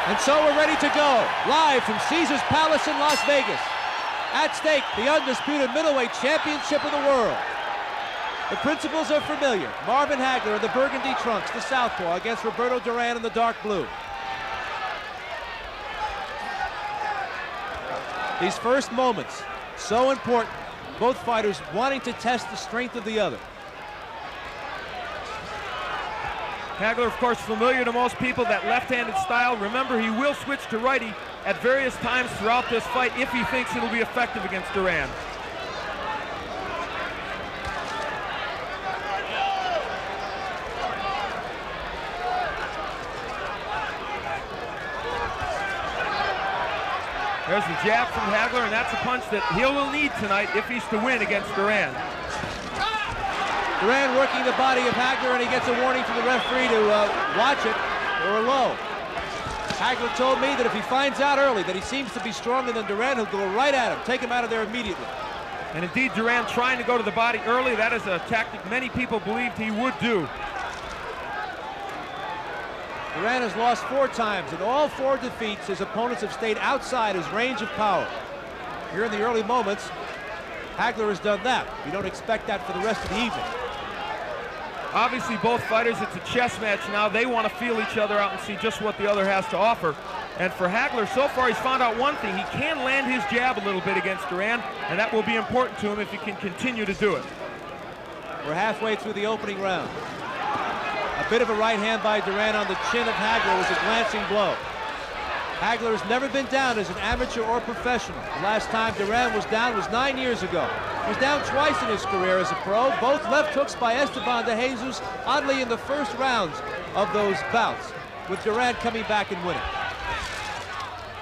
And so we're ready to go, live from Caesars Palace in Las Vegas. At stake, the undisputed middleweight championship of the world. The principles are familiar. Marvin Hagler in the burgundy trunks, the southpaw, against Roberto Duran in the dark blue. These first moments, so important. Both fighters wanting to test the strength of the other. Hagler, of course, familiar to most people, that left-handed style. Remember, he will switch to righty at various times throughout this fight if he thinks it'll be effective against Duran. There's the jab from Hagler, and that's a punch that he will need tonight if he's to win against Duran. Duran working the body of Hagler, and he gets a warning from the referee to watch it or a low. Hagler told me that if he finds out early that he seems to be stronger than Duran, he'll go right at him, take him out of there immediately. And indeed, Duran trying to go to the body early, that is a tactic many people believed he would do. Duran has lost 4 times. In all 4 defeats, his opponents have stayed outside his range of power. Here in the early moments, Hagler has done that. We don't expect that for the rest of the evening. Obviously, both fighters, it's a chess match now. They want to feel each other out and see just what the other has to offer. And for Hagler, so far, he's found out one thing. He can land his jab a little bit against Duran, and that will be important to him if he can continue to do it. We're halfway through the opening round. A bit of a right hand by Duran on the chin of Hagler was a glancing blow. Hagler has never been down as an amateur or professional. The last time Duran was down was 9 years ago. He was down twice in his career as a pro, both left hooks by Esteban de Jesus, oddly in the first rounds of those bouts, with Duran coming back and winning.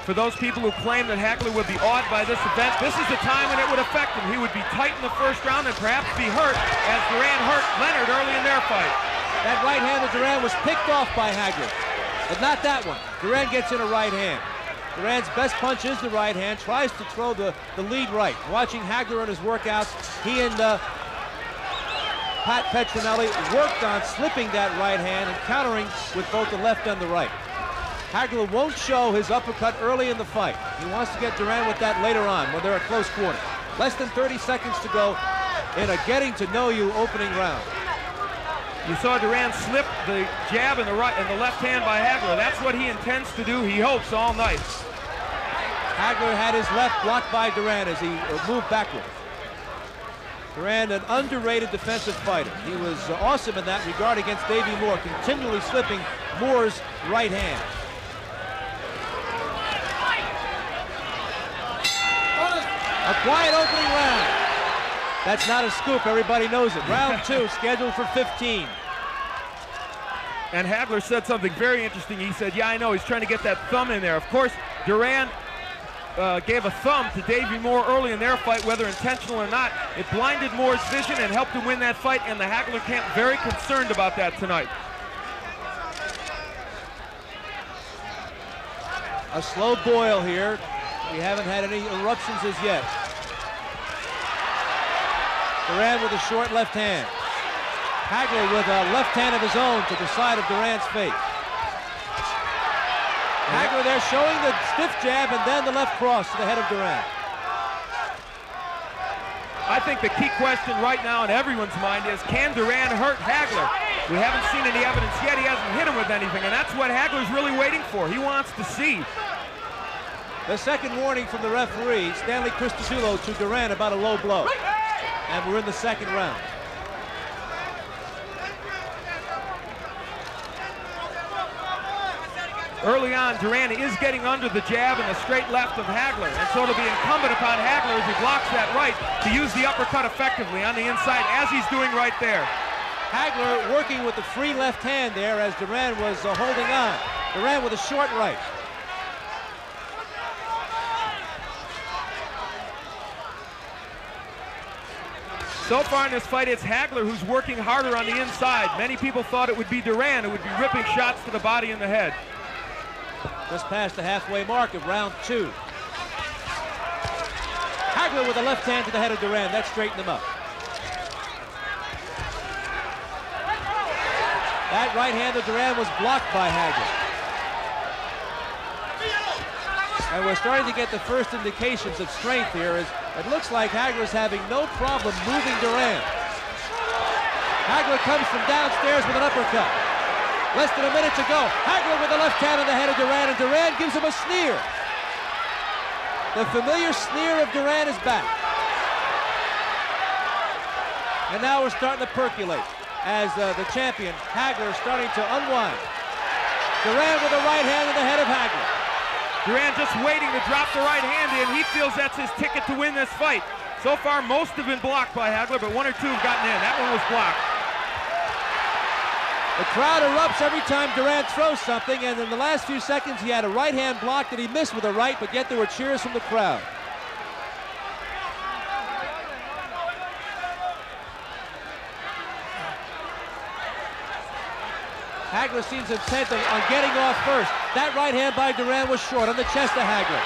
For those people who claim that Hagler would be awed by this event, this is the time when it would affect him. He would be tight in the first round and perhaps be hurt, as Duran hurt Leonard early in their fight. That right hand of Duran was picked off by Hagler, but not that one. Duran gets in a right hand. Duran's best punch is the right hand, tries to throw the lead right. Watching Hagler in his workouts, he and Pat Petronelli worked on slipping that right hand and countering with both the left and the right. Hagler won't show his uppercut early in the fight. He wants to get Duran with that later on when they're at close quarter. Less than 30 seconds to go in a getting-to-know-you opening round. You saw Duran slip the jab in the right and the left hand by Hagler. That's what he intends to do, he hopes, all night. Hagler had his left blocked by Duran as he moved backward. Duran, an underrated defensive fighter. He was awesome in that regard against Davey Moore, continually slipping Moore's right hand. A quiet opening round. That's not a scoop, everybody knows it. Round 2, scheduled for 15. And Hagler said something very interesting. He said, yeah, I know, he's trying to get that thumb in there. Of course, Duran gave a thumb to Davey Moore early in their fight, whether intentional or not. It blinded Moore's vision and helped him win that fight, and the Hagler camp very concerned about that tonight. A slow boil here. We haven't had any eruptions as yet. Duran with a short left hand. Hagler with a left hand of his own to the side of Duran's face. Hagler there showing the stiff jab and then the left cross to the head of Duran. I think the key question right now in everyone's mind is, can Duran hurt Hagler? We haven't seen any evidence yet. He hasn't hit him with anything, and that's what Hagler's really waiting for. He wants to see. The second warning from the referee, Stanley Cristosulo, to Duran about a low blow. And we're in the second round. Early on, Duran is getting under the jab and the straight left of Hagler, and so it'll be incumbent upon Hagler, as he blocks that right, to use the uppercut effectively on the inside, as he's doing right there. Hagler working with the free left hand there as Duran was holding on. Duran with a short right. So far in this fight, it's Hagler who's working harder on the inside. Many people thought it would be Duran who would be ripping shots to the body and the head. Just past the halfway mark of round 2. Hagler with a left hand to the head of Duran. That straightened him up. That right hand of Duran was blocked by Hagler. And we're starting to get the first indications of strength here. As it looks like Hagler's having no problem moving Duran. Hagler comes from downstairs with an uppercut. Less than a minute to go. Hagler with the left hand on the head of Duran, and Duran gives him a sneer. The familiar sneer of Duran is back. And now we're starting to percolate as the champion, Hagler, is starting to unwind. Duran with the right hand on the head of Hagler. Duran just waiting to drop the right hand in. He feels that's his ticket to win this fight. So far, most have been blocked by Hagler, but one or two have gotten in. That one was blocked. The crowd erupts every time Duran throws something, and in the last few seconds, he had a right hand block that he missed with a right, but yet there were cheers from the crowd. Hagler seems intent on getting off first. That right hand by Duran was short on the chest of Hagler.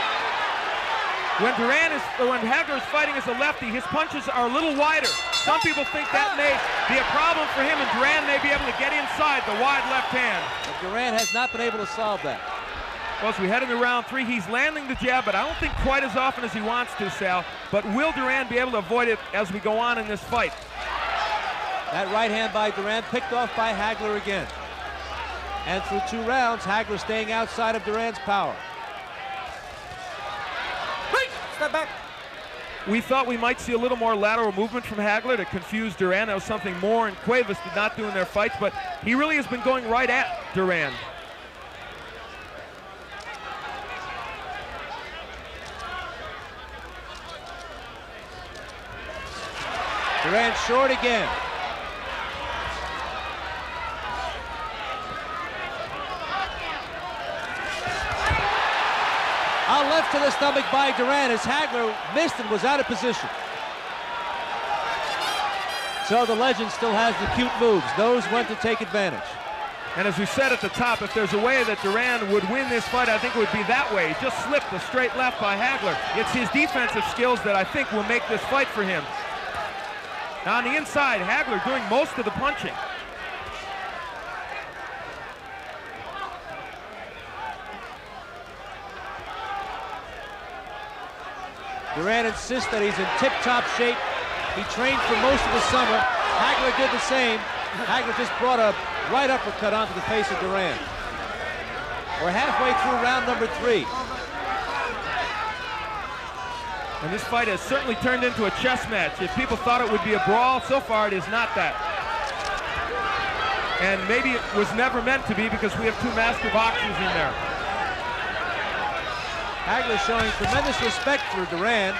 When Hagler is fighting as a lefty, his punches are a little wider. Some people think that may be a problem for him, and Duran may be able to get inside the wide left hand. But Duran has not been able to solve that. Well, as we head into round 3, he's landing the jab, but I don't think quite as often as he wants to, Sal. But will Duran be able to avoid it as we go on in this fight? That right hand by Duran picked off by Hagler again. And through 2 rounds, Hagler staying outside of Duran's power. Step back. We thought we might see a little more lateral movement from Hagler to confuse Duran. That was something Moore and Cuevas did not do in their fights, but he really has been going right at Duran. Duran short again. Out left to the stomach by Duran as Hagler missed and was out of position. So the legend still has the cute moves, knows when to take advantage. And as we said at the top, if there's a way that Duran would win this fight, I think it would be that way. He just slipped a straight left by Hagler. It's his defensive skills that I think will make this fight for him. Now on the inside, Hagler doing most of the punching. Duran insists that he's in tip-top shape. He trained for most of the summer. Hagler did the same. Hagler just brought a right uppercut onto the face of Duran. We're halfway through round number 3. And this fight has certainly turned into a chess match. If people thought it would be a brawl, so far it is not that. And maybe it was never meant to be because we have 2 master boxers in there. Hagler showing tremendous respect for Duran,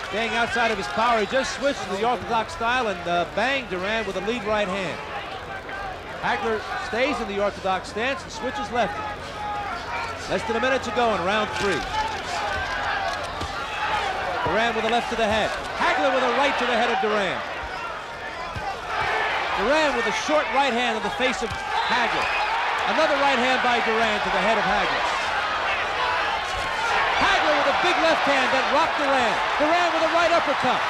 staying outside of his power. He just switched to the orthodox style and banged Duran with a lead right hand. Hagler stays in the orthodox stance and switches left. Less than a minute to go in round 3. Duran with a left to the head. Hagler with a right to the head of Duran. Duran with a short right hand on the face of Hagler. Another right hand by Duran to the head of Hagler. Hagler with a big left hand that rocked Duran. Duran with a right uppercut.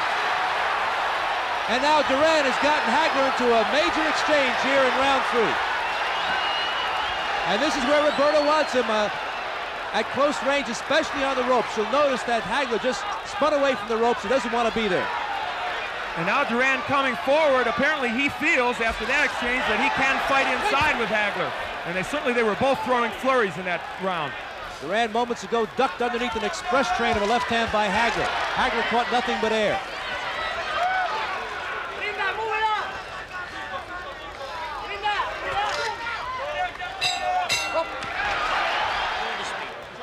And now Duran has gotten Hagler into a major exchange here in round 3. And this is where Roberto wants him at close range, especially on the ropes. You'll notice that Hagler just spun away from the ropes. He doesn't want to be there. And now Duran coming forward. Apparently he feels after that exchange that he can fight inside with Hagler. And they were both throwing flurries in that round. Duran moments ago ducked underneath an express train of a left hand by Hagler. Hagler caught nothing but air.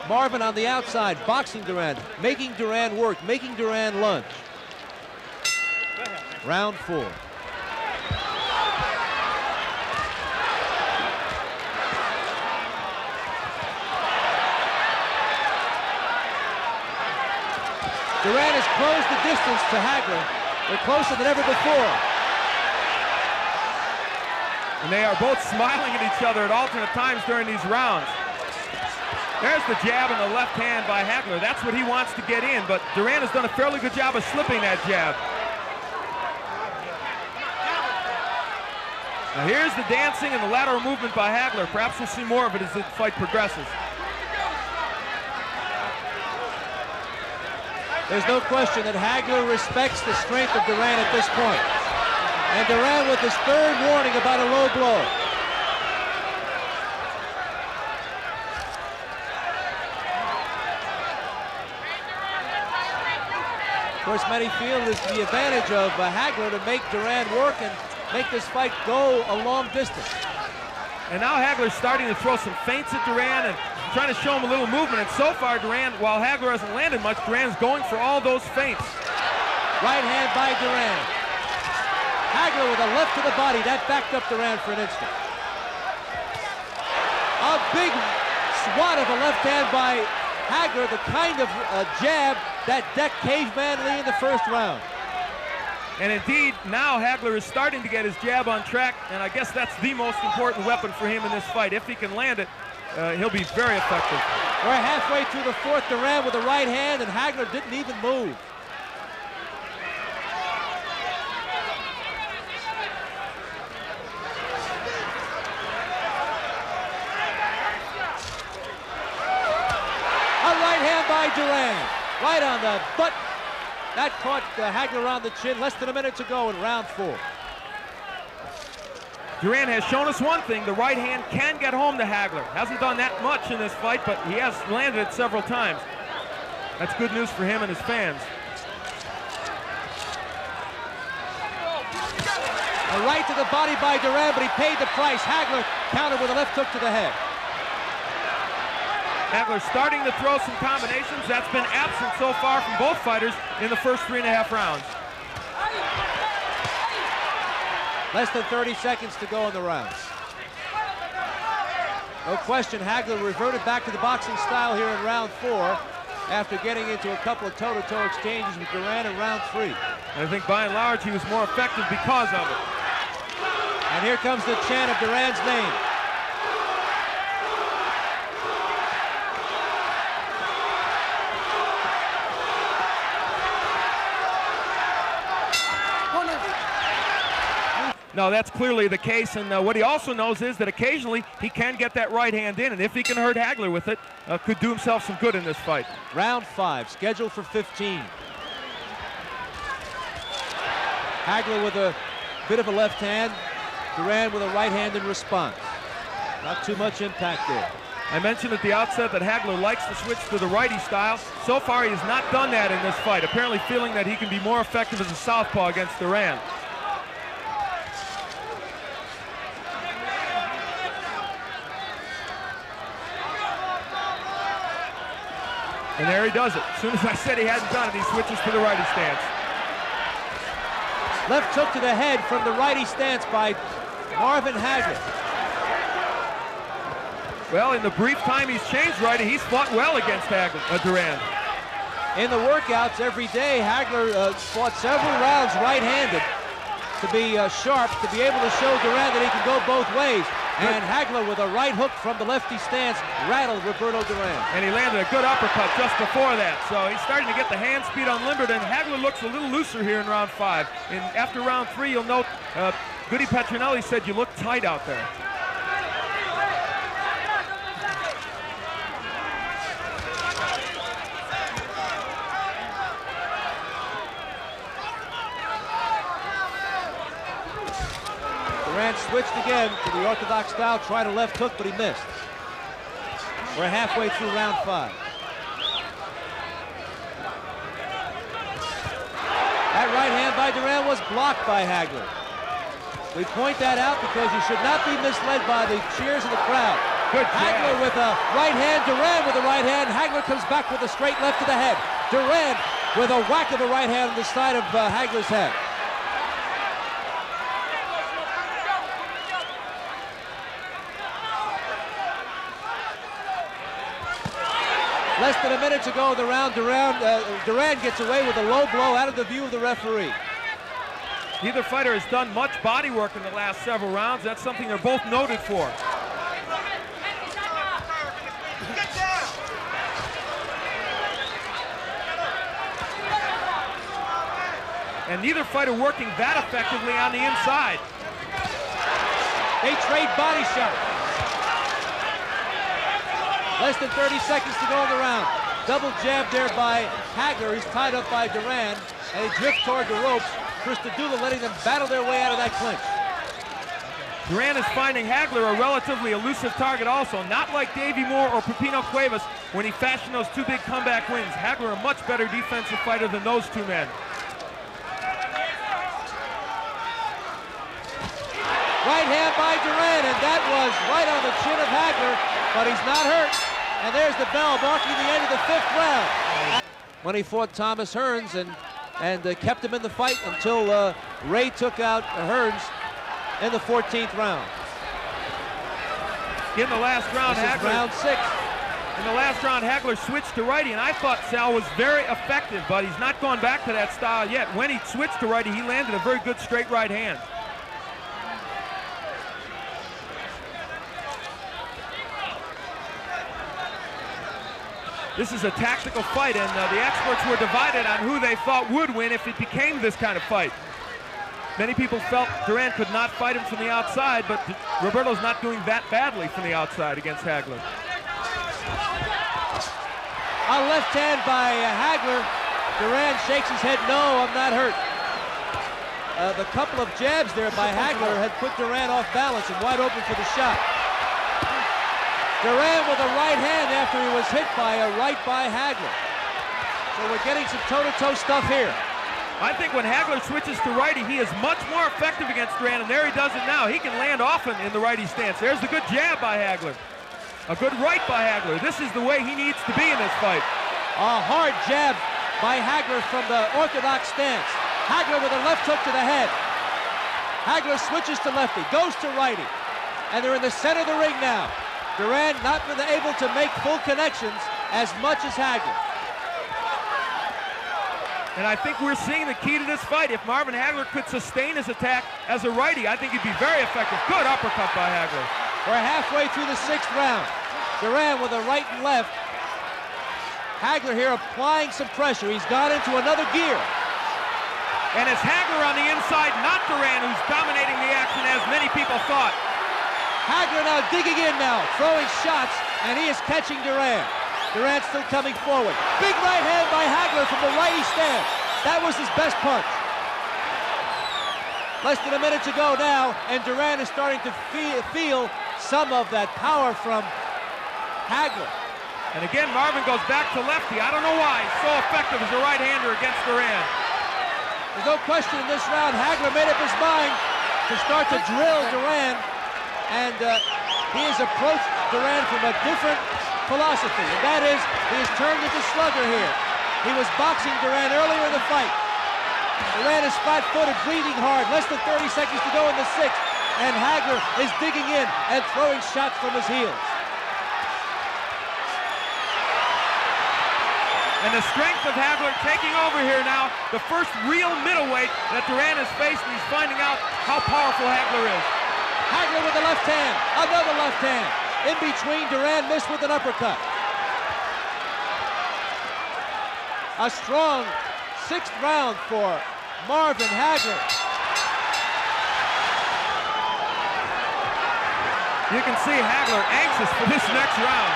Marvin on the outside, boxing Duran, making Duran work, making Duran lunge. Round 4. Duran has closed the distance to Hagler. They're closer than ever before. And they are both smiling at each other at alternate times during these rounds. There's the jab and the left hand by Hagler. That's what he wants to get in, but Duran has done a fairly good job of slipping that jab. Now here's the dancing and the lateral movement by Hagler. Perhaps we'll see more of it as the fight progresses. There's no question that Hagler respects the strength of Duran at this point. And Duran with his third warning about a low blow. Of course, many feel it's the advantage of Hagler to make Duran work and make this fight go a long distance. And now Hagler's starting to throw some feints at Duran and trying to show him a little movement. And so far, Duran, while Hagler hasn't landed much, Duran's going for all those feints. Right hand by Duran. Hagler with a left to the body. That backed up Duran for an instant. A big swat of a left hand by Hagler, the kind of jab that decked Caveman Lee in the first round. And indeed, now Hagler is starting to get his jab on track, and I guess that's the most important weapon for him in this fight. If he can land it, he'll be very effective. We're halfway through the fourth. Duran with the right hand, and Hagler didn't even move. A right hand by Duran, right on the butt. That caught Hagler on the chin. Less than a minute to go in round 4. Duran has shown us one thing. The right hand can get home to Hagler. Hasn't done that much in this fight, but he has landed it several times. That's good news for him and his fans. A right to the body by Duran, but he paid the price. Hagler countered with a left hook to the head. Hagler starting to throw some combinations. That's been absent so far from both fighters in the first 3.5 rounds. Less than 30 seconds to go in the round. No question, Hagler reverted back to the boxing style here in round 4 after getting into a couple of toe-to-toe exchanges with Duran in round 3. And I think by and large he was more effective because of it. And here comes the chant of Duran's name. No, that's clearly the case, and what he also knows is that occasionally he can get that right hand in, and if he can hurt Hagler with it, could do himself some good in this fight. Round 5, scheduled for 15. Hagler with a bit of a left hand, Duran with a right hand in response. Not too much impact there. I mentioned at the outset that Hagler likes to switch to the righty style. So far, he has not done that in this fight, apparently feeling that he can be more effective as a southpaw against Duran. And there he does it. As soon as I said he hadn't done it, he switches to the righty stance. Left hook to the head from the righty stance by Marvin Hagler. Well, in the brief time he's changed righty, he's fought well against Duran. In the workouts every day, Hagler fought several rounds right-handed to be sharp, to be able to show Duran that he can go both ways. And Hagler with a right hook from the lefty stance rattled Roberto Duran. And he landed a good uppercut just before that. So he's starting to get the hand speed unlimited, and Hagler looks a little looser here in round 5. And after round 3, you'll note Goody Petronelli said you look tight out there. Duran switched again to the orthodox style, tried a left hook, but he missed. We're halfway through round 5. That right hand by Duran was blocked by Hagler. We point that out because you should not be misled by the cheers of the crowd. Good Hagler with a right hand, Duran with a right hand. Hagler comes back with a straight left to the head. Duran with a whack of a right hand on the side of Hagler's head. Less than a minute to go in the round. Duran gets away with a low blow out of the view of the referee. Neither fighter has done much body work in the last several rounds. That's something they're both noted for. And neither fighter working that effectively on the inside. They trade body shots. Less than 30 seconds to go in the round. Double jab there by Hagler. He's tied up by Duran, and he drifts toward the ropes. Christodoulou letting them battle their way out of that clinch. Duran is finding Hagler a relatively elusive target also, not like Davey Moore or Pepino Cuevas when he fashioned those two big comeback wins. Hagler a much better defensive fighter than those two men. Right hand by Duran, and that was right on the chin of Hagler, but he's not hurt. And there's the bell marking the end of the 5th round. When he fought Thomas Hearns and kept him in the fight until Ray took out Hearns in the 14th round. In the last round, this is round 6. In the last round, Hagler switched to righty, and I thought Sal was very effective, but he's not gone back to that style yet. When he switched to righty, he landed a very good straight right hand. This is a tactical fight, and the experts were divided on who they thought would win if it became this kind of fight. Many people felt Duran could not fight him from the outside, but Roberto's not doing that badly from the outside against Hagler. A left hand by Hagler. Duran shakes his head, no, I'm not hurt. The couple of jabs there by Hagler had put Duran off balance and wide open for the shot. Duran with a right hand after he was hit by a right by Hagler. So we're getting some toe-to-toe stuff here. I think when Hagler switches to righty, he is much more effective against Duran, and there he does it now. He can land often in the righty stance. There's the good jab by Hagler. A good right by Hagler. This is the way he needs to be in this fight. A hard jab by Hagler from the orthodox stance. Hagler with a left hook to the head. Hagler switches to lefty, goes to righty, and they're in the center of the ring now. Duran not been able to make full connections as much as Hagler. And I think we're seeing the key to this fight. If Marvin Hagler could sustain his attack as a righty, I think he'd be very effective. Good uppercut by Hagler. We're halfway through the 6th round. Duran with a right and left. Hagler here applying some pressure. He's gone into another gear. And it's Hagler on the inside, not Duran, who's dominating the action as many people thought. Hagler now digging in now, throwing shots, and he is catching Duran. Duran still coming forward. Big right hand by Hagler from the righty stance. That was his best punch. Less than a minute to go now, and Duran is starting to feel some of that power from Hagler. And again, Marvin goes back to lefty. I don't know why he's so effective as a right-hander against Duran. There's no question in this round, Hagler made up his mind to start to drill Duran, and he has approached Duran from a different philosophy, and that is, he has turned into slugger here. He was boxing Duran earlier in the fight. Duran is flat-footed, breathing hard, less than 30 seconds to go in the 6th, and Hagler is digging in and throwing shots from his heels. And the strength of Hagler taking over here now, the first real middleweight that Duran has faced, and he's finding out how powerful Hagler is. Hagler with the left hand, another left hand. In between, Duran missed with an uppercut. A strong 6th round for Marvin Hagler. You can see Hagler anxious for this next round.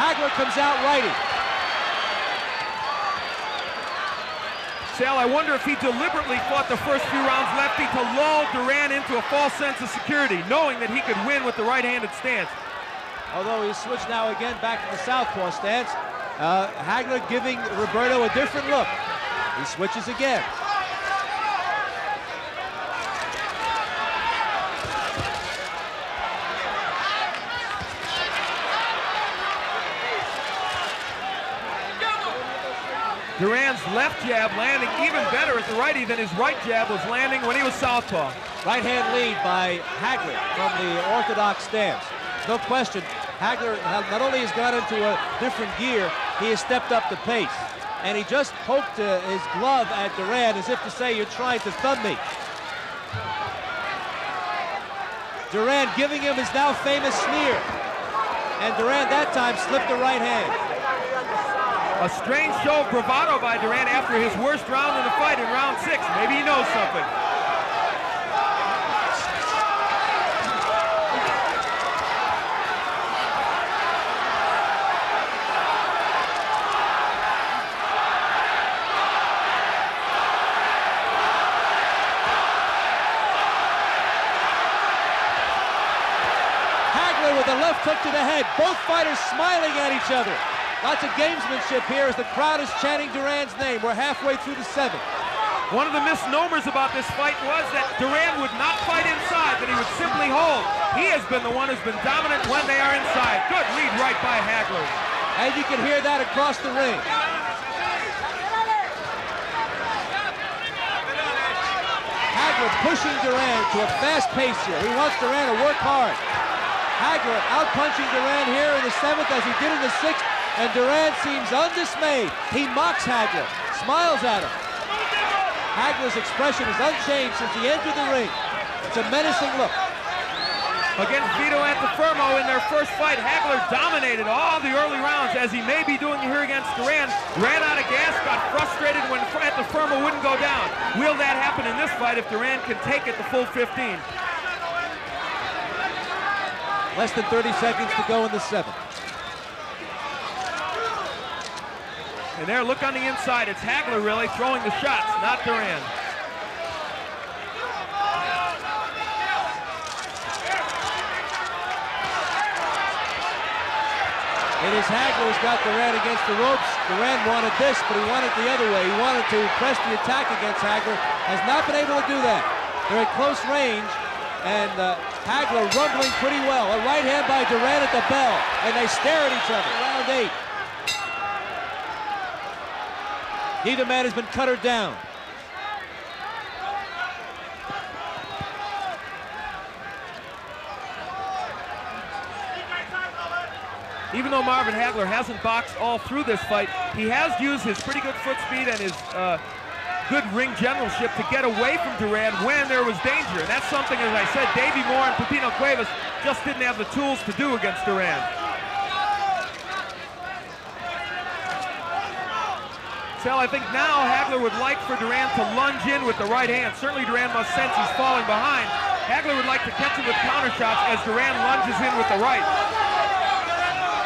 Hagler comes out righty. Sal, I wonder if he deliberately fought the first few rounds lefty to lull Duran into a false sense of security, knowing that he could win with the right-handed stance. Although he's switched now again back to the southpaw stance, Hagler giving Roberto a different look. He switches again. Duran's left jab landing even better as a righty than his right jab was landing when he was southpaw. Right hand lead by Hagler from the orthodox stance. No question, Hagler not only has gone into a different gear, he has stepped up the pace. And he just poked his glove at Duran as if to say, you're trying to thumb me. Duran giving him his now famous sneer. And Duran that time slipped the right hand. A strange show of bravado by Duran after his worst round in the fight in round 6. Maybe he knows something. left hook to the head. Both fighters smiling at each other. Lots of gamesmanship here as the crowd is chanting Duran's name. We're halfway through the 7th. One of the misnomers about this fight was that Duran would not fight inside, that he would simply hold. He has been the one who's been dominant when they are inside. Good lead right by Hagler. And you can hear that across the ring. Hagler pushing Duran to a fast pace here. He wants Duran to work hard. Hagler out-punching Duran here in the 7th as he did in the 6th, and Duran seems undismayed. He mocks Hagler, smiles at him. Hagler's expression is unchanged since he entered the ring. It's a menacing look. Against Vito Antuofermo in their first fight, Hagler dominated all the early rounds, as he may be doing here against Duran. Ran out of gas, got frustrated when Antuofermo wouldn't go down. Will that happen in this fight if Duran can take it the full 15? Less than 30 seconds to go in the 7th. And there, look on the inside. It's Hagler really throwing the shots, not Duran. It is Hagler who's got Duran against the ropes. Duran wanted this, but he wanted the other way. He wanted to press the attack against Hagler. Has not been able to do that. They're at close range, and Hagler rumbling pretty well. A right hand by Duran at the bell, and they stare at each other. Round 8. Neither man has been cut or down. Even though Marvin Hagler hasn't boxed all through this fight, he has used his pretty good foot speed and his good ring generalship to get away from Duran when there was danger. And that's something, as I said, Davey Moore and Pepino Cuevas just didn't have the tools to do against Duran. So I think now Hagler would like for Duran to lunge in with the right hand. Certainly Duran must sense he's falling behind. Hagler would like to catch him with counter shots as Duran lunges in with the right.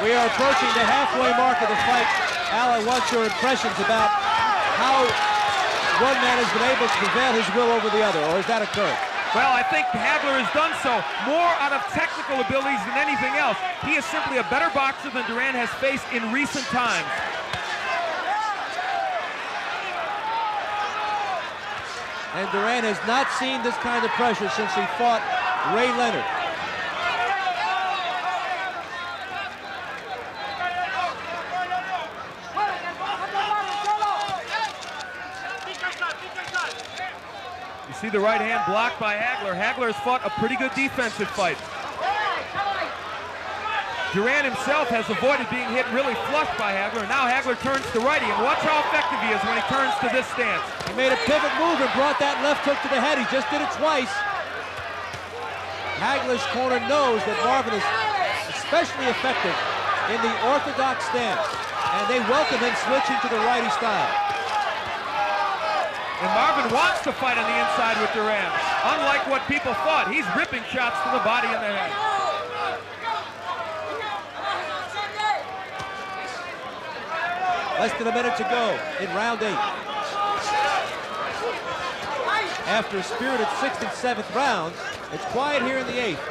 We are approaching the halfway mark of the fight. Al, I want your impressions about how one man has been able to prevail his will over the other, or has that occurred? Well, I think Hagler has done so more out of technical abilities than anything else. He is simply a better boxer than Duran has faced in recent times. And Duran has not seen this kind of pressure since he fought Ray Leonard. You see the right hand blocked by Hagler. Hagler has fought a pretty good defensive fight. Duran himself has avoided being hit really flush by Hagler. Now Hagler turns to righty, and watch how effective he is when he turns to this stance. He made a pivot move and brought that left hook to the head. He just did it twice. Hagler's corner knows that Marvin is especially effective in the orthodox stance, and they welcome him switching to the righty style. And Marvin wants to fight on the inside with Duran. Unlike what people thought, he's ripping shots to the body and the head. Less than a minute to go in round 8. After a spirited 6th and 7th rounds, it's quiet here in the 8th.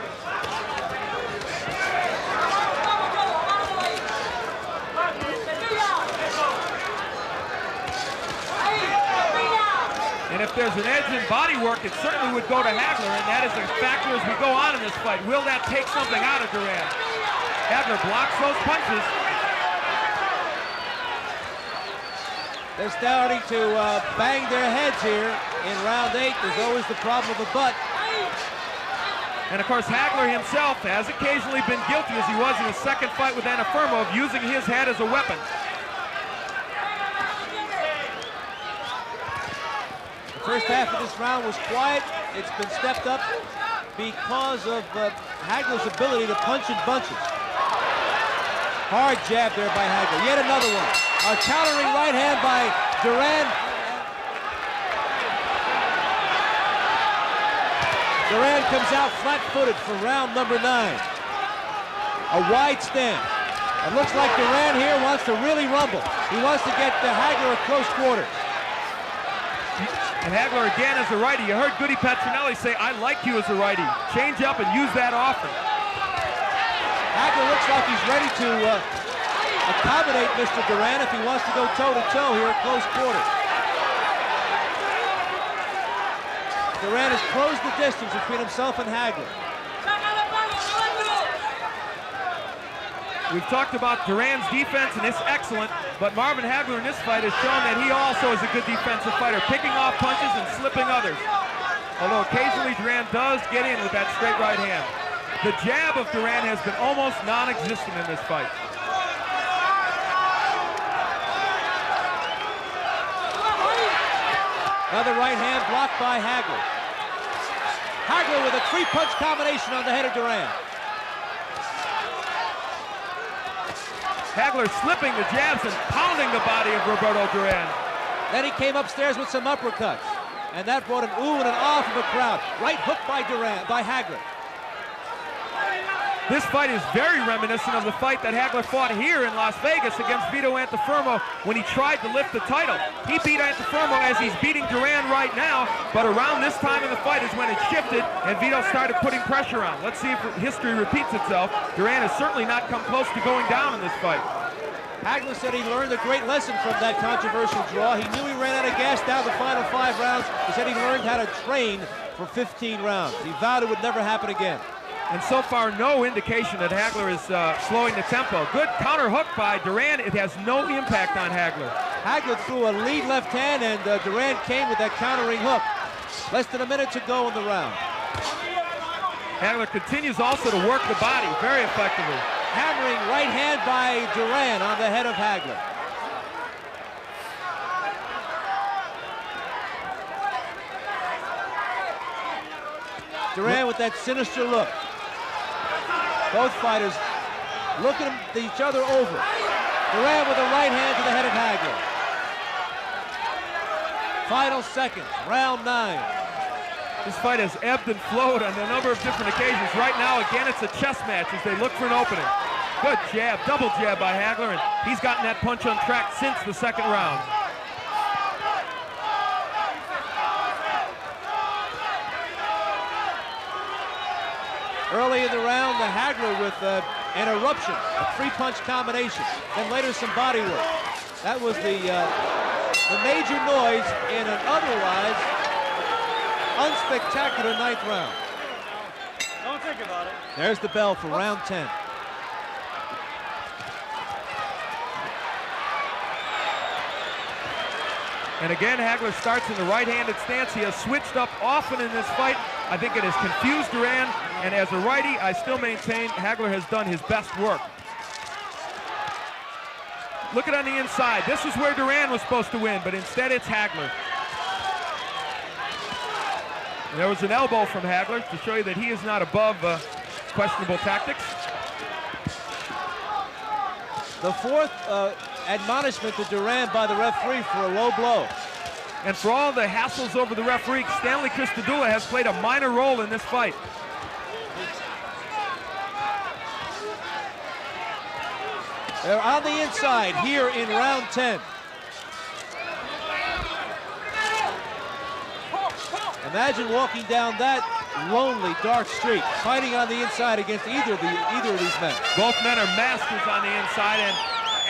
And if there's an edge in body work, it certainly would go to Hagler, and that is a factor as we go on in this fight. Will that take something out of Duran? Hagler blocks those punches. They're starting to bang their heads here in round 8. There's always the problem of the butt. And of course, Hagler himself has occasionally been guilty, as he was in his second fight with Antuofermo, of using his head as a weapon. The first half of this round was quiet. It's been stepped up because of Hagler's ability to punch in bunches. Hard jab there by Hagler. Yet another one. A countering right hand by Duran. Duran comes out flat-footed for round number 9. A wide stance. It looks like Duran here wants to really rumble. He wants to get Hagler at close quarters. And Hagler again as a righty. You heard Goody Petronelli say, "I like you as a righty. Change up and use that often." Hagler looks like he's ready to accommodate Mr. Duran if he wants to go toe-to-toe here at close quarters. Duran has closed the distance between himself and Hagler. We've talked about Duran's defense, and it's excellent, but Marvin Hagler in this fight has shown that he also is a good defensive fighter, picking off punches and slipping others. Although occasionally Duran does get in with that straight right hand. The jab of Duran has been almost non-existent in this fight. Another right hand blocked by Hagler. Hagler with a three-punch combination on the head of Duran. Hagler slipping the jabs and pounding the body of Roberto Duran. Then he came upstairs with some uppercuts, and that brought an ooh and an ah from the crowd. Right hook by Hagler. This fight is very reminiscent of the fight that Hagler fought here in Las Vegas against Vito Antuofermo when he tried to lift the title. He beat Antuofermo as he's beating Duran right now, but around this time in the fight is when it shifted and Vito started putting pressure on. Let's see if history repeats itself. Duran has certainly not come close to going down in this fight. Hagler said he learned a great lesson from that controversial draw. He knew he ran out of gas down the final 5 rounds. He said he learned how to train for 15 rounds. He vowed it would never happen again. And so far, no indication that Hagler is slowing the tempo. Good counter hook by Duran. It has no impact on Hagler. Hagler threw a lead left hand, and Duran came with that countering hook. Less than a minute to go in the round. Hagler continues also to work the body very effectively. Hammering right hand by Duran on the head of Hagler. Duran with that sinister look. Both fighters looking at each other over. Duran with a right hand to the head of Hagler. Final seconds, round 9. This fight has ebbed and flowed on a number of different occasions. Right now, again, it's a chess match as they look for an opening. Good jab, double jab by Hagler, and he's gotten that punch on track since the second round. Early in the round, the Hagler with an eruption, a 3-punch combination, then later some body work. That was the major noise in an otherwise unspectacular 9th round. Don't think about it. There's the bell for round 10. And again, Hagler starts in the right-handed stance. He has switched up often in this fight. I think it has confused Duran, and as a righty, I still maintain Hagler has done his best work. Look at on the inside. This is where Duran was supposed to win, but instead it's Hagler. And there was an elbow from Hagler to show you that he is not above questionable tactics. The 4th admonishment to Duran by the referee for a low blow. And for all the hassles over the referee, Stanley Christodoula has played a minor role in this fight. They're on the inside here in round 10. Imagine walking down that lonely, dark street, fighting on the inside against either of these men. Both men are masters on the inside, and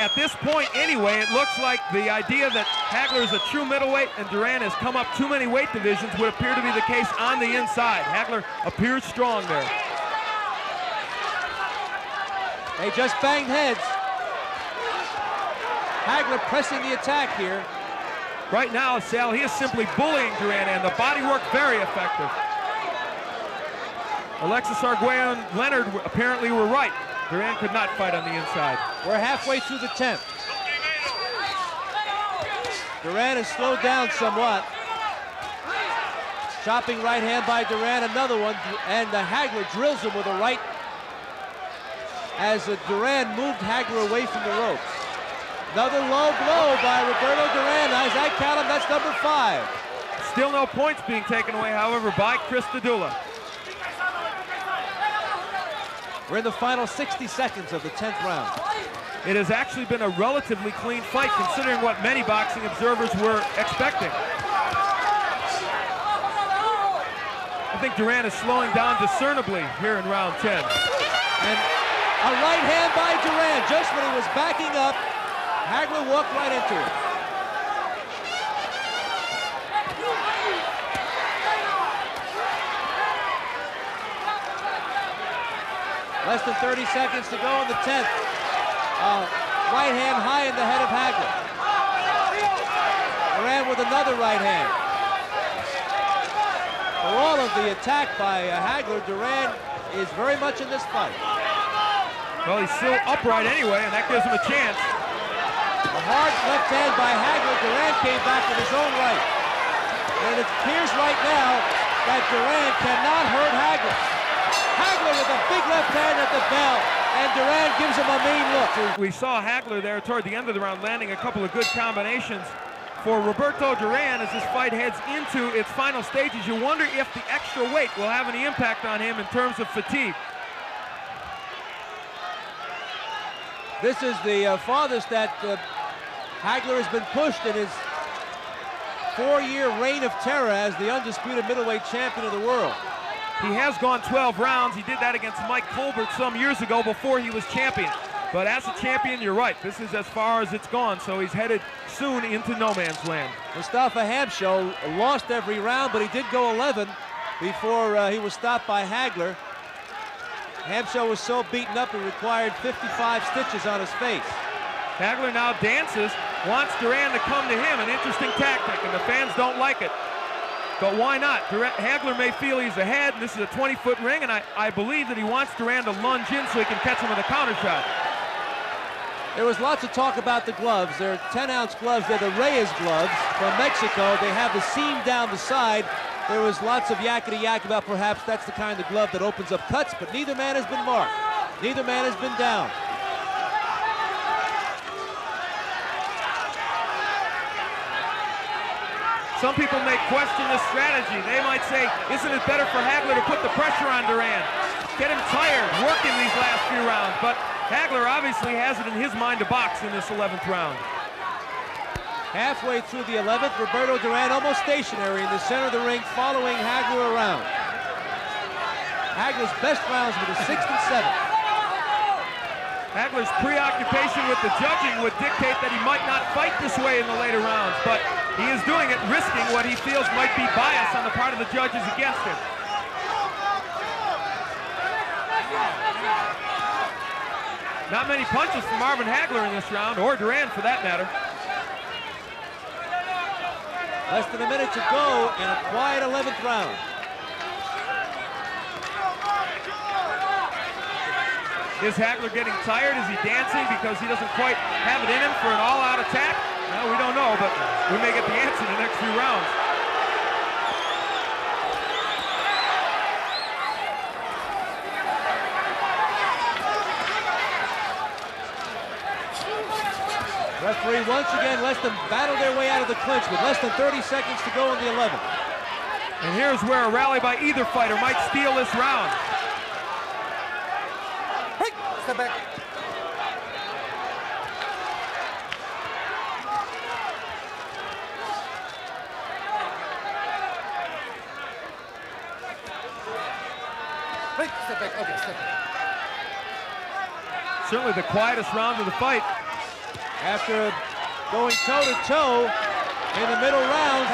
at this point anyway, it looks like the idea that Hagler is a true middleweight and Duran has come up too many weight divisions would appear to be the case on the inside. Hagler appears strong there. They just banged heads. Hagler pressing the attack here. Right now, Sal, he is simply bullying Duran, and the body work very effective. Alexis Arguello and Leonard apparently were right. Duran could not fight on the inside. We're halfway through the 10th. Duran has slowed down somewhat. Chopping right hand by Duran, another one, and Hagler drills him with a right as Duran moved Hagler away from the ropes. Another low blow by Roberto Duran. As I count him, that's number 5. Still no points being taken away, however, by Christodoula. We're in the final 60 seconds of the 10th round. It has actually been a relatively clean fight considering what many boxing observers were expecting. I think Duran is slowing down discernibly here in round 10. And A right hand by Duran. Just when he was backing up, Hagler walked right into it. Less than 30 seconds to go in the 10th. Right hand high in the head of Hagler. Duran with another right hand. For all of the attack by Hagler, Duran is very much in this fight. Well, he's still upright anyway, and that gives him a chance. A hard left hand by Hagler. Duran came back with his own right. And it appears right now that Duran cannot hurt Hagler. Hagler with a big left hand at the bell, and Duran gives him a mean look. We saw Hagler there toward the end of the round landing a couple of good combinations. For Roberto Duran, as this fight heads into its final stages, you wonder if the extra weight will have any impact on him in terms of fatigue. This is the farthest that Hagler has been pushed in his 4-year reign of terror as the undisputed middleweight champion of the world. He has gone 12 rounds. He did that against Mike Colbert some years ago before he was champion. But as a champion, you're right. This is as far as it's gone, so he's headed soon into no man's land. Mustafa Hamsho lost every round, but he did go 11 before he was stopped by Hagler. Hamsho was so beaten up, he required 55 stitches on his face. Hagler now dances, wants Duran to come to him, an interesting tactic, and the fans don't like it. But why not? Hagler may feel he's ahead, and this is a 20-foot ring, and I believe that he wants Duran to lunge in so he can catch him with a counter shot. There was lots of talk about the gloves. They're 10-ounce gloves. They're the Reyes gloves from Mexico. They have the seam down the side. There was lots of yakety-yak about perhaps that's the kind of glove that opens up cuts, but neither man has been marked. Neither man has been down. Some people may question the strategy. They might say, isn't it better for Hagler to put the pressure on Duran? Get him tired, working these last few rounds. But Hagler obviously has it in his mind to box in this 11th round. Halfway through the 11th, Roberto Duran almost stationary in the center of the ring, following Hagler around. Hagler's best rounds were the 6th and 7th. Hagler's preoccupation with the judging would dictate that he might not fight this way in the later rounds, but he is doing it, risking what he feels might be bias on the part of the judges against him. Not many punches from Marvin Hagler in this round, or Duran for that matter. Less than a minute to go in a quiet 11th round. Is Hagler getting tired? Is he dancing because he doesn't quite have it in him for an all-out attack? No, we don't know, but we may get the answer in the next few rounds. Referee once again lets them battle their way out of the clinch with less than 30 seconds to go in the 11th. And here's where a rally by either fighter might steal this round. Step back. Hey, step back. Okay, step back. Certainly the quietest round of the fight. After going toe-to-toe in the middle round,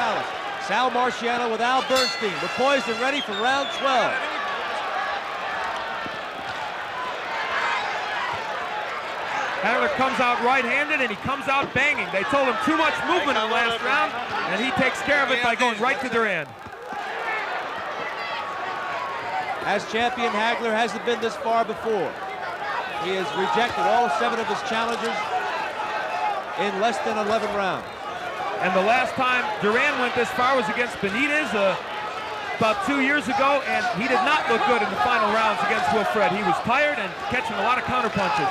Sal Marciano with Al Bernstein. We're poised and ready for round 12. Hagler comes out right-handed, and he comes out banging. They told him too much movement in the last round, and he takes care of it by going right to Duran. As champion, Hagler hasn't been this far before. He has rejected all 7 of his challengers in less than 11 rounds. And the last time Duran went this far was against Benitez about 2 years ago, and he did not look good in the final rounds against Wilfred. He was tired and catching a lot of counter punches.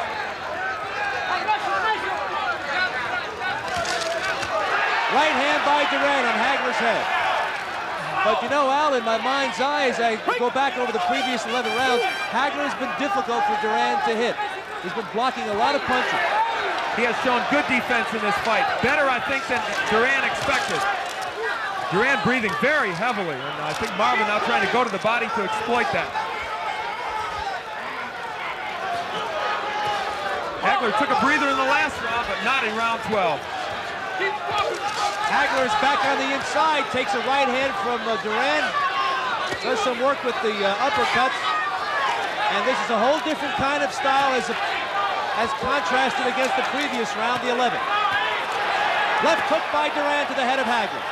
Right hand by Duran on Hagler's head. But you know, Al, in my mind's eye, as I go back over the previous 11 rounds, Hagler has been difficult for Duran to hit. He's been blocking a lot of punches. He has shown good defense in this fight. Better, I think, than Duran expected. Duran breathing very heavily, and I think Marvin now trying to go to the body to exploit that. Hagler took a breather in the last round, but not in round 12. Hagler is back on the inside, takes a right hand from Duran, does some work with the uppercuts, and this is a whole different kind of style as contrasted against the previous round, the 11th. Left hook by Duran to the head of Hagler.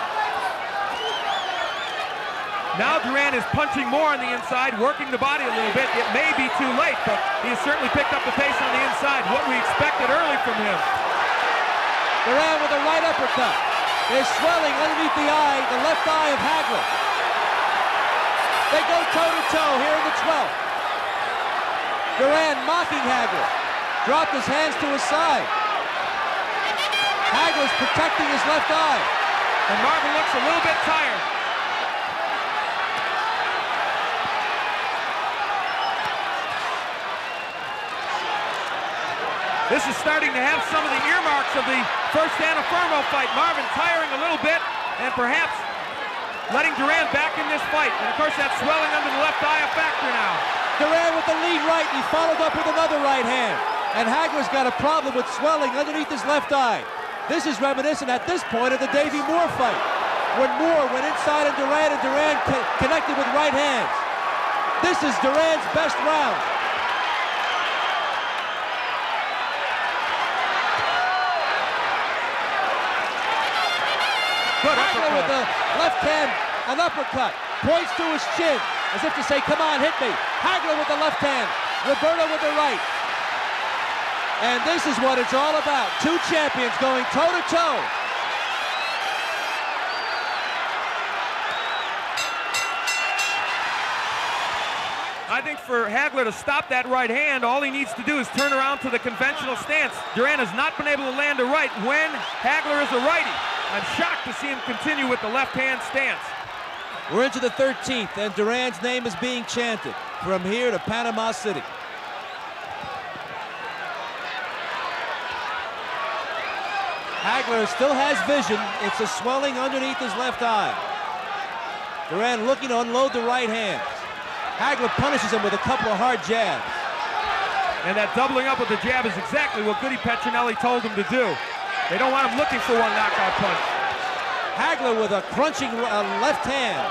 Now Duran is punching more on the inside, working the body a little bit. It may be too late, but he has certainly picked up the pace on the inside, what we expected early from him. Duran with a right uppercut. There's swelling underneath the eye, the left eye of Hagler. They go toe-to-toe here in the 12th. Duran mocking Hagler. Dropped his hands to his side. Hagler's protecting his left eye. And Marvin looks a little bit tired. This is starting to have some of the earmarks of the first Anna Fermo fight. Marvin tiring a little bit and perhaps letting Duran back in this fight. And of course that swelling under the left eye a factor now. Duran with the lead right, he followed up with another right hand. And Hagler's got a problem with swelling underneath his left eye. This is reminiscent at this point of the Davey Moore fight, when Moore went inside on Duran and Duran connected with right hands. This is Duran's best round. Hagler with the left hand, an uppercut, points to his chin, as if to say, come on, hit me. Hagler with the left hand, Roberto with the right. And this is what it's all about. Two champions going toe-to-toe. I think for Hagler to stop that right hand, all he needs to do is turn around to the conventional stance. Duran has not been able to land a right when Hagler is a righty. I'm shocked to see him continue with the left-hand stance. We're into the 13th, and Duran's name is being chanted from here to Panama City. Hagler still has vision. It's a swelling underneath his left eye. Duran looking to unload the right hand. Hagler punishes him with a couple of hard jabs. And that doubling up with the jab is exactly what Goody Petronelli told him to do. They don't want him looking for one knockout punch. Hagler with a crunching left hand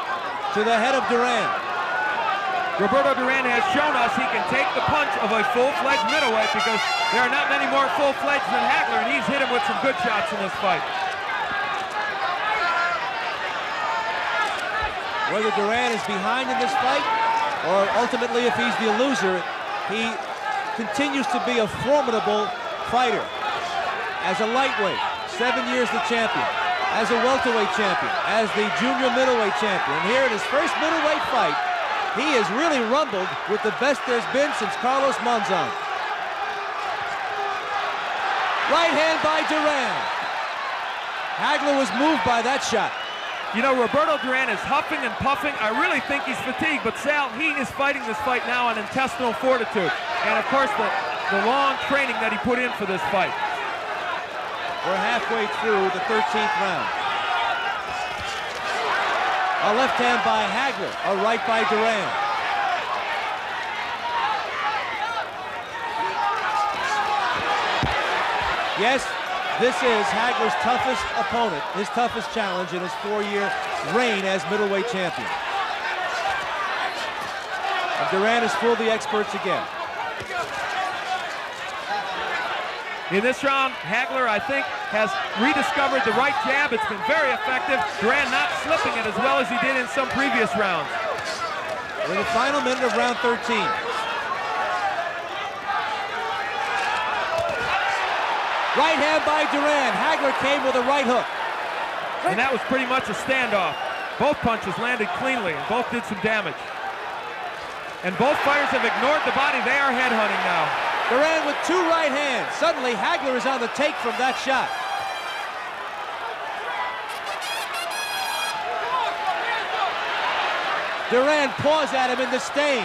to the head of Duran. Roberto Duran has shown us he can take the punch of a full-fledged middleweight because there are not many more full-fledged than Hagler, and he's hit him with some good shots in this fight. Whether Duran is behind in this fight, or ultimately if he's the loser, he continues to be a formidable fighter. As a lightweight, 7 years the champion. As a welterweight champion. As the junior middleweight champion. And here in his first middleweight fight, he has really rumbled with the best there's been since Carlos Monzon. Right hand by Duran. Hagler was moved by that shot. You know, Roberto Duran is huffing and puffing. I really think he's fatigued, but Sal, he is fighting this fight now on intestinal fortitude. And of course, the long training that he put in for this fight. We're halfway through the 13th round. A left hand by Hagler, a right by Duran. Yes, this is Hagler's toughest opponent, his toughest challenge in his 4-year reign as middleweight champion. And Duran has fooled the experts again. In this round, Hagler, I think, has rediscovered the right jab. It's been very effective. Duran not slipping it as well as he did in some previous rounds. We're in the final minute of round 13. Right hand by Duran. Hagler came with a right hook. And that was pretty much a standoff. Both punches landed cleanly, and both did some damage. And both fighters have ignored the body. They are headhunting now. Duran with 2 right hands. Suddenly, Hagler is on the take from that shot. Duran paws at him in disdain.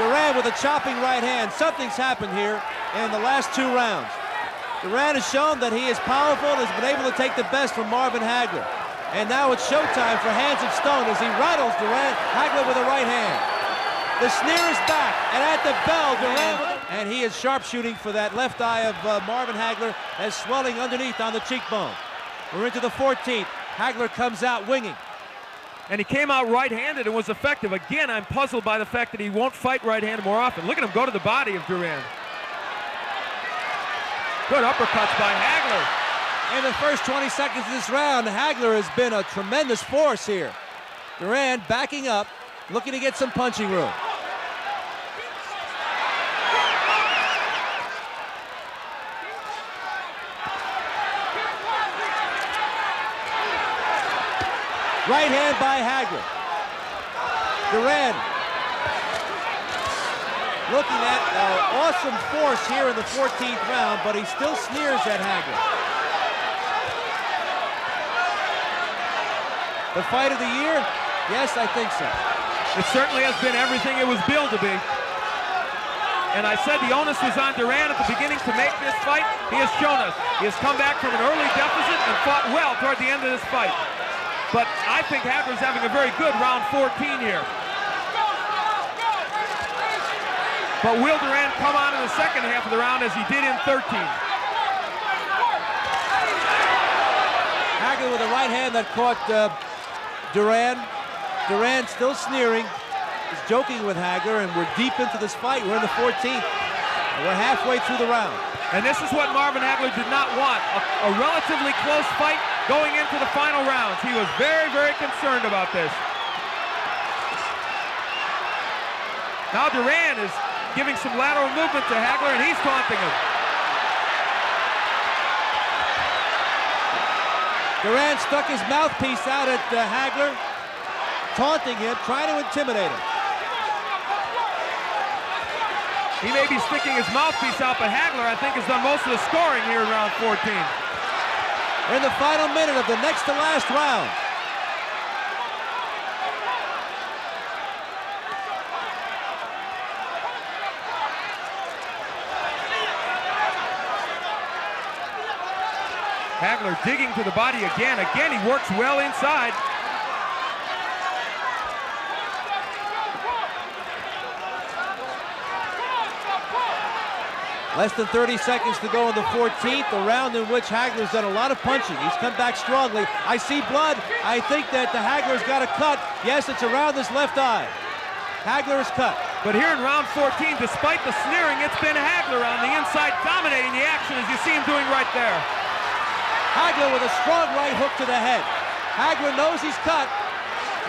Duran with a chopping right hand. Something's happened here in the last 2 rounds. Duran has shown that he is powerful and has been able to take the best from Marvin Hagler. And now it's showtime for Hands of Stone as he rattles Hagler with a right hand. The sneer is back, and at at the bell. Duran, and he is sharpshooting for that left eye of Marvin Hagler, as swelling underneath on the cheekbone. We're into the 14th. Hagler comes out winging. And he came out right-handed and was effective. Again, I'm puzzled by the fact that he won't fight right-handed more often. Look at him go to the body of Duran. Good uppercuts by Hagler. In the first 20 seconds of this round, Hagler has been a tremendous force here. Duran backing up, looking to get some punching room. Right hand by Hagler. Duran looking at awesome force here in the 14th round, but he still sneers at Hagler. The fight of the year? Yes, I think so. It certainly has been everything it was billed to be. And I said the onus was on Duran at the beginning to make this fight. He has shown us. He has come back from an early deficit and fought well toward the end of this fight. But I think Hagler's having a very good round 14 here. But will Duran come on in the second half of the round as he did in 13? Hagler with a right hand that caught Duran. Duran still sneering. He's joking with Hagler, and we're deep into this fight. We're in the 14th. And we're halfway through the round. And this is what Marvin Hagler did not want, a relatively close fight going into the final rounds. He was very, very concerned about this. Now Duran is giving some lateral movement to Hagler, and he's taunting him. Duran stuck his mouthpiece out at Hagler, taunting him, trying to intimidate him. He may be sticking his mouthpiece out, but Hagler, I think, has done most of the scoring here in round 14. We're in the final minute of the next to last round. Hagler digging to the body again. Again, he works well inside. Less than 30 seconds to go in the 14th, a round in which Hagler's done a lot of punching. He's come back strongly. I see blood. I think that the Hagler's got a cut. Yes, it's around his left eye. Hagler is cut. But here in round 14, despite the sneering, it's been Hagler on the inside dominating the action, as you see him doing right there. Hagler with a strong right hook to the head. Hagler knows he's cut.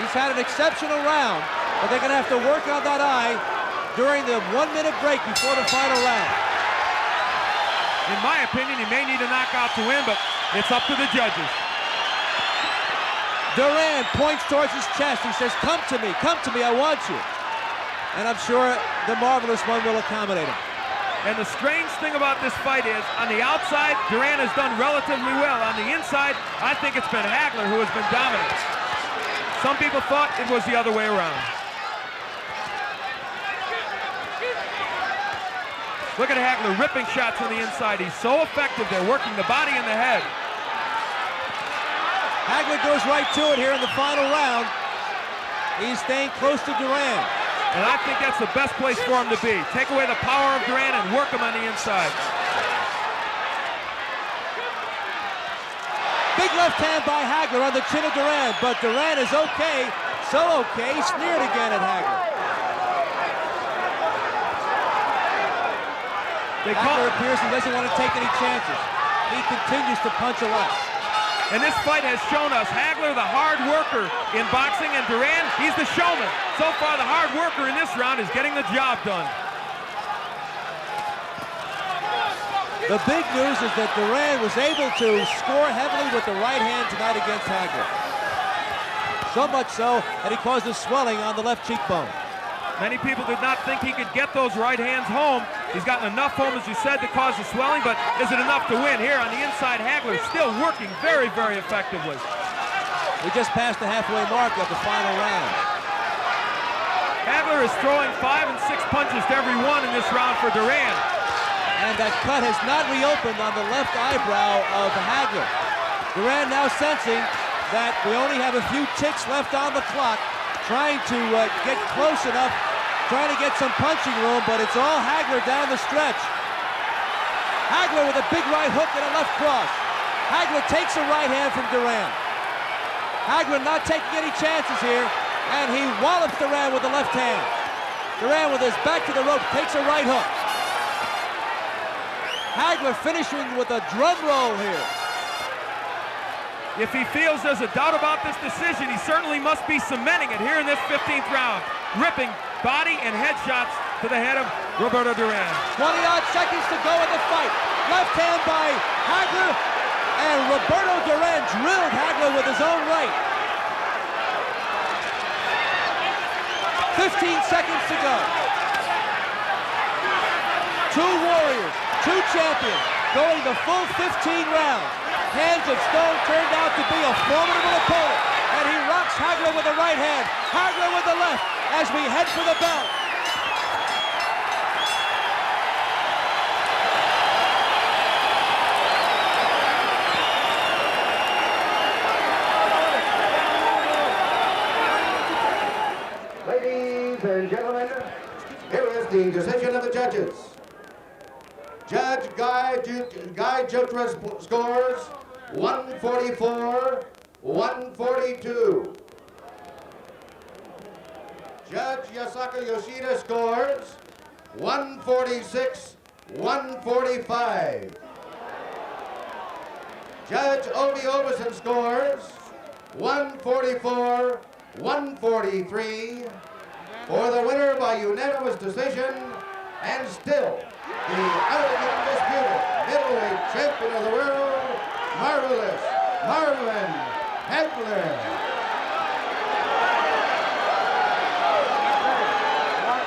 He's had an exceptional round, but they're going to have to work on that eye during the 1-minute break before the final round. In my opinion, he may need a knockout to win, but it's up to the judges. Duran points towards his chest. He says, come to me, I want you. And I'm sure the Marvelous One will accommodate him. And the strange thing about this fight is, on the outside, Duran has done relatively well. On the inside, I think it's been Hagler who has been dominant. Some people thought it was the other way around. Look at Hagler ripping shots on the inside. He's so effective. They're working the body and the head. Hagler goes right to it here in the final round. He's staying close to Duran. And I think that's the best place for him to be. Take away the power of Duran and work him on the inside. Big left hand by Hagler on the chin of Duran, but Duran is okay. So okay, he sneered again at Hagler. Hagler appears he doesn't want to take any chances. He continues to punch a lot. And this fight has shown us Hagler, the hard worker in boxing, and Duran, he's the showman. So far, the hard worker in this round is getting the job done. The big news is that Duran was able to score heavily with the right hand tonight against Hagler. So much so that he caused a swelling on the left cheekbone. Many people did not think he could get those right hands home. He's gotten enough home, as you said, to cause the swelling, but is it enough to win? Here on the inside, Hagler still working very, very effectively. We just passed the halfway mark of the final round. Hagler is throwing 5 and 6 punches to every one in this round for Duran. And that cut has not reopened on the left eyebrow of Hagler. Duran now sensing that we only have a few ticks left on the clock, trying to get close enough trying to get some punching room, but it's all Hagler down the stretch. Hagler with a big right hook and a left cross. Hagler takes a right hand from Duran. Hagler not taking any chances here, and he wallops Duran with the left hand. Duran with his back to the rope takes a right hook. Hagler finishing with a drum roll here. If he feels there's a doubt about this decision, he certainly must be cementing it here in this 15th round. Ripping body and head shots to the head of Roberto Duran. 20-odd seconds to go in the fight. Left hand by Hagler, and Roberto Duran drilled Hagler with his own right. 15 seconds to go. Two warriors, two champions, going the full 15 rounds. Hands of Stone turned out to be a formidable opponent, and he rocks Hagler with the right hand, Hagler with the left, as we head for the belt. Ladies and gentlemen, here is the decision of the judges. Judge Guy Jutra's scores 144-142. Judge Yasaka Yoshida scores 146-145. Judge Ovi Oberson scores 144-143 for the winner by unanimous decision, and still the undisputed middleweight champion of the world, Marvelous Marvin Hagler.